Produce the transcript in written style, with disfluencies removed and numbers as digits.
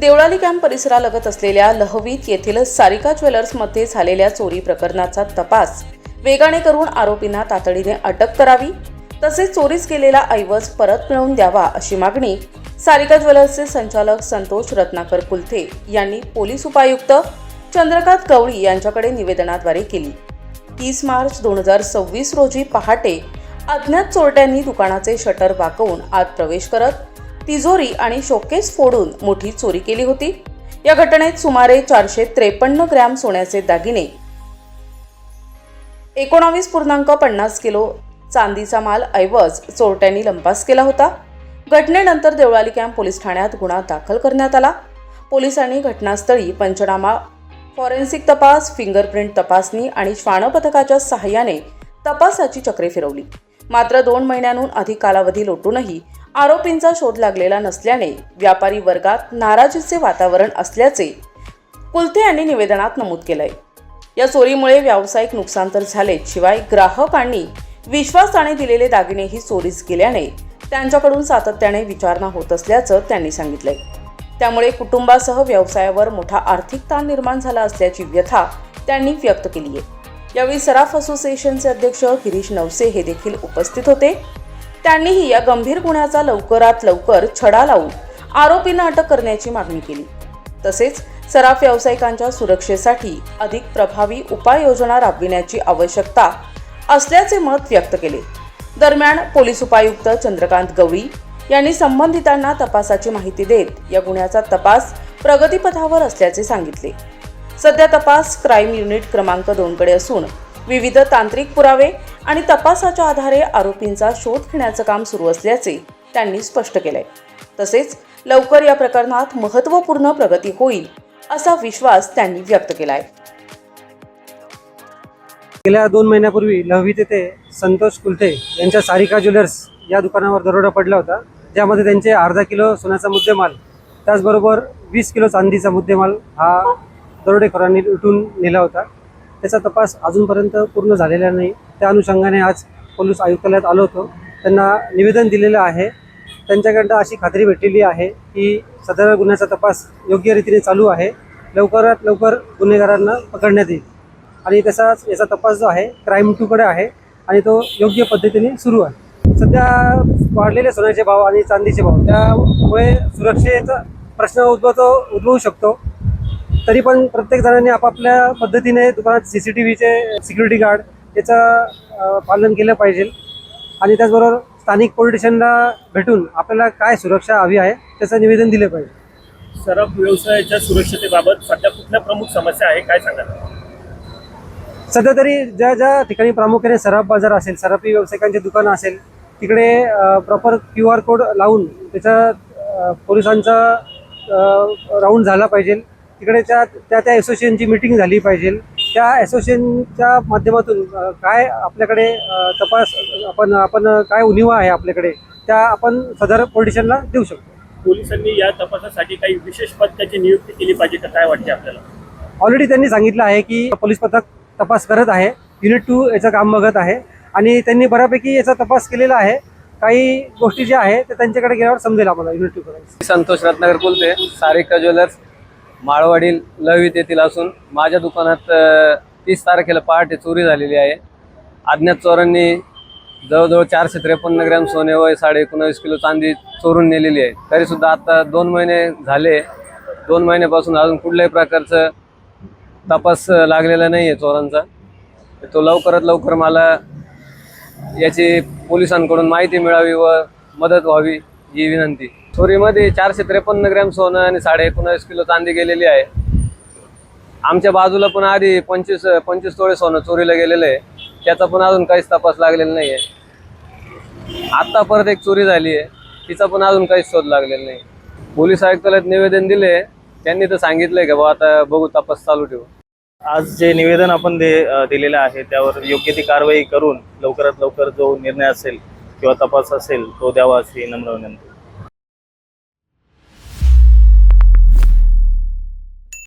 Deolali camp परिसरालगत असलेल्या लहवीत येथील सारिका ज्वेलर्समध्ये झालेल्या चोरी प्रकरणाचा तपास वेगाने करून आरोपींना तातडीने अटक करावी, तसेच चोरीस केलेला ऐवज परत मिळवून द्यावा अशी मागणी सारिका ज्वेलर्सचे संचालक संतोष रत्नाकर कुलथे यांनी पोलीस उपायुक्त चंद्रकांत गवळी यांच्याकडे निवेदनाद्वारे केली। 30 मार्च 2026 रोजी पहाटे अज्ञात चोरट्यांनी दुकानाचे शटर वाकवून आत प्रवेश करत तिजोरी आणि शोकेस फोडून मोठी चोरी केली होती। या घटनेत सुमारे 453 ग्रॅम सोन्याचे दागिने, 19.50 किलो चांदीचा माल ऐवज चोरट्यांनी लंपास केला होता। घटनेनंतर देवळाली कॅम्प पोलीस ठाण्यात गुन्हा दाखल करण्यात आला। पोलिसांनी घटनास्थळी पंचनामा, फॉरेन्सिक तपास, फिंगरप्रिंट तपासणी आणि श्वान पथकाच्या सहाय्याने तपासाची चक्रे फिरवली। मात्र 2 महिन्यांहून अधिक कालावधी लोटूनही आरोपींचा शोध लागलेला नसल्याने व्यापारी वर्गात नाराजीचे वातावरण असल्याचे कुलथे यांनी निवेदनात नमूद केलंय। या चोरीमुळे व्यावसायिक नुकसान तर झाले, शिवाय ग्राहकांनी विश्वासाने दिलेले दागिनेही चोरीस गेल्याने त्यांच्याकडून सातत्याने विचारणा होत असल्याचं त्यांनी सांगितलंय। त्यामुळे कुटुंबासह व्यवसायावर मोठा आर्थिक ताण निर्माण झाला असल्याची व्यथा त्यांनी व्यक्त केली आहे। यावेळी सराफ असोसिएशनचे अध्यक्ष गिरीश नवसे हे देखील उपस्थित होते। त्यांनीही या गंभीर गुन्ह्याचा लवकरात लवकर छडा लावून आरोपींना अटक करण्याची मागणी केली। तसेच सराफ व्यावसायिकांच्या सुरक्षेसाठी अधिक प्रभावी उपाययोजना राबविण्याची आवश्यकता असल्याचे मत व्यक्त केले। दरम्यान पोलीस उपायुक्त चंद्रकांत गवळी यांनी संबंधितांना तपासाची माहिती देत या गुन्ह्याचा तपास प्रगतीपथावर असल्याचे सांगितले। सध्या तपास क्राईम युनिट क्रमांक 2 कडे असून विविध तांत्रिक पुरावे आणि तपासाच्या आधारे आरोपींचा शोध घेण्याचं काम सुरू असल्याचे त्यांनी स्पष्ट केलंय। तसेच लवकर या प्रकरणात महत्त्वपूर्ण प्रगती होईल असा विश्वास त्यांनी व्यक्त केलाय। गेल्या 2 महिन्यापूर्वी लहवीत येथे संतोष कुलथे यांच्या सारिका ज्वेलर्स या दुकानावर दरोडा पडला होता, ज्यामध्ये त्यांचे अर्धा किलो सोन्याचा मुद्देमाल, त्याचबरोबर 20 किलो चांदीचा मुद्देमाल हा दरोडेखोरांनी लुटून नेला होता। त्याचा तपास अजूनपर्यंत पूर्ण झालेला नाही। त्या अनुषंगाने आज पोलीस आयुक्तालयात आलो होतो, त्यांना निवेदन दिलेलं आहे। त्यांच्याकडनं अशी खात्री भेटलेली आहे की सदर गुन्ह्याचा तपास योग्य रीतीने चालू आहे, लवकरात लवकर गुन्हेगारांना पकडण्यात येईल आणि याचा तपास जो आहे क्राईम 2 कडे आहे आणि तो योग्य पद्धतीने सुरू आहे। सध्या वाढलेले सोन्याचे भाव आणि चांदीचे भाव, त्यामुळे सुरक्षेचा प्रश्न उद्भवू शकतो। तरी पण प्रत्येक जणांनी आपापल्या पद्धतीने दुकानात CCTVचे सिक्युरिटी गार्ड याचं पालन केलं पाहिजे आणि त्याचबरोबर स्थानिक पोलीस स्टेशनला भेटून आपल्याला काय सुरक्षा हवी आहे त्याचं निवेदन दिले पाहिजे। सराफ व्यवसायाच्या सुरक्षतेबाबत सध्या कुठल्या प्रमुख समस्या आहे, काय सांगाल? सध्या तरी ज्या ठिकाणी प्रामुख्याने सराफ बाजार असेल, सराफी व्यावसायिकांचे दुकानं असेल, तिकडे प्रॉपर QR कोड लावून त्याचा पोलिसांचा राऊंड झाला पाहिजे। तिकडे त्या असोसिएशनची मीटिंग झाली पाहिजे। त्या असोसिएशनच्या माध्यमातून काय आपल्याकडे तपास आपण काय उणिवा आहे आपल्याकडे, त्या आपण सदर पोलीस स्टेशनला देऊ शकतो। पोलिसांनी या तपासासाठी काही विशेष पथकाची नियुक्ती केली पाहिजे का, काय वाटते आपल्याला? ऑलरेडी त्यांनी सांगितलं आहे की पोलीस पथक तपास करत आहे, युनिट 2 याचं काम बघत आहे आणि त्यांनी बऱ्यापैकी याचा तपास केलेला आहे। काही गोष्टी ज्या आहेत त्या त्यांच्याकडे गेल्यावर समजेल आम्हाला युनिट 2 कडे। संतोष रत्नाकर कुलथे, सारिका ज्वेलर्स, माळवाडी लहवीत येथील असून माझ्या दुकानात 30 तारखेला पहाटे चोरी झालेली आहे। अज्ञात चोरांनी जवळजवळ 453 ग्रॅम सोने व 19.5 किलो चांदी चोरून नेलेली आहे। तरीसुद्धा आता 2 महिने झाले, 2 महिन्यापासून अजून कुठल्याही प्रकारचं तपास लागलेला नाही आहे चोरांचा। तो लवकरात लवकर मला याची पोलिसांकडून माहिती मिळावी व मदत व्हावी ही विनंती। चोरीमध्ये 453 ग्रॅम सोनं आणि 19.5 किलो चांदी गेलेली आहे। आमच्या बाजूला पण आधी 25 तोळे सोनं चोरीला गेलेलं आहे, त्याचा पण अजून काहीच तपास लागलेला नाही आहे। आत्ता परत एक चोरी झाली आहे, तिचा पण अजून काहीच शोध लागलेला नाही। पोलीस आयुक्तालयात निवेदन दिले, त्यांनी तर सांगितलंय का आता बघू, तपास चालू ठेवू। आज जे निवेदन आपण दिलेलं आहे त्यावर योग्य ती कारवाई करून लवकरात लवकर जो निर्णय असेल किंवा तपास असेल तो द्यावा अशी नम्र विनंती।